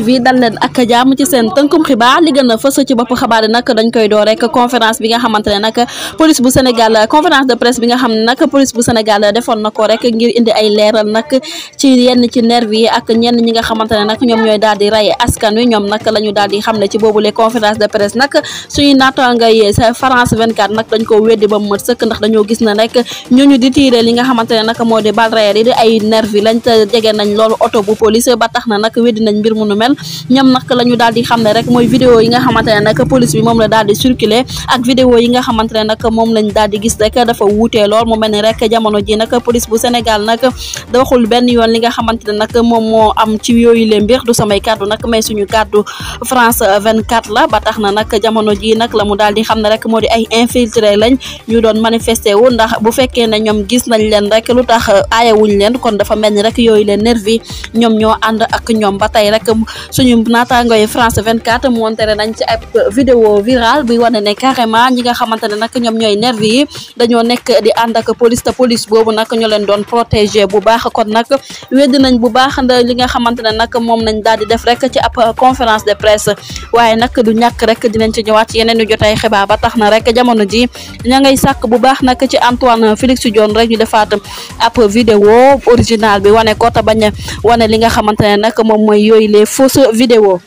vi dal leen ak jàmm ci seen tënkum xibaar li gën a fës ci bopp xabaar yi nag dañ koy door rek conférence bi nga xamante ne nag police bu Sénégal conférence de presse bi nga xam ne nag police bu Sénégal defoon na ko rek ngir indi ay leeral nag ci yenn ci nervi yi ak ñenn ñi nga xamante ne nag ñoom ñooy daal di rey askan wi ñoom nag la ñu daal di xam ne ci boobule conférence de presse nag suñuy naataangay France 24 nag dañ ko weddi ba mu mat sëkk ndax dañoo gis ne rek ñooñu di tiire li nga xamante ne nag moo di bal réel yi di ay nervi lañ te jege nañ loolu oto bu police ba tax na nag weddi nañ mbir mu nu mel ñoom nag la ñu daal di xam ne rek mooy vidéo yi nga xamante ne nag police bi moom la daal di circuler ak vidéo yi nga xamante ne nag moom lañ daal di gis rek dafa wuutee lool mu mel ni rek jamono ji nag police bu Sénégal nag da waxul benn yoon li nga xamante ne nag moom moo am ci yooyu leen mbir du samay kàddu nag mais suñu kàddu France 24 la ba tax na nag jamono ji nag la mu daal di xam ne rek moo di ay infiltré lañ ñu doon manifesté wu ndax bu fekkee ne ñoom gis nañ leen rek lu tax aayawuñ leen kon dafa mel ni rek yooyu leen nervi ñoom ñoo ànd ak ñoom ba tey rek suñu naataangoy France 24 montere nañ ci ab vidéo virale bi wane ne carrément ñi nga xamante ne nag ñoom ñooy nervi yi dañoo nekk di ànd ak police te police boobu nag ñu leen doon protéger bu baax kon nag weddi nañ bu baax li nga xamante ne nag moom nañ daal di def rek ci ab conférence de presse waaye nag du ñàkk rek dinañ ci ñëwaat ci yeneen i jotaay xibaar ba tax na rek jamono ji ña ngay sàkk bu baax nag ci Antoine Félix Diome rek ñu defaat ab vidéo original bi wane ko te bañ a wane li nga xamante ne nag moom mooy yooyu les fausses vidéos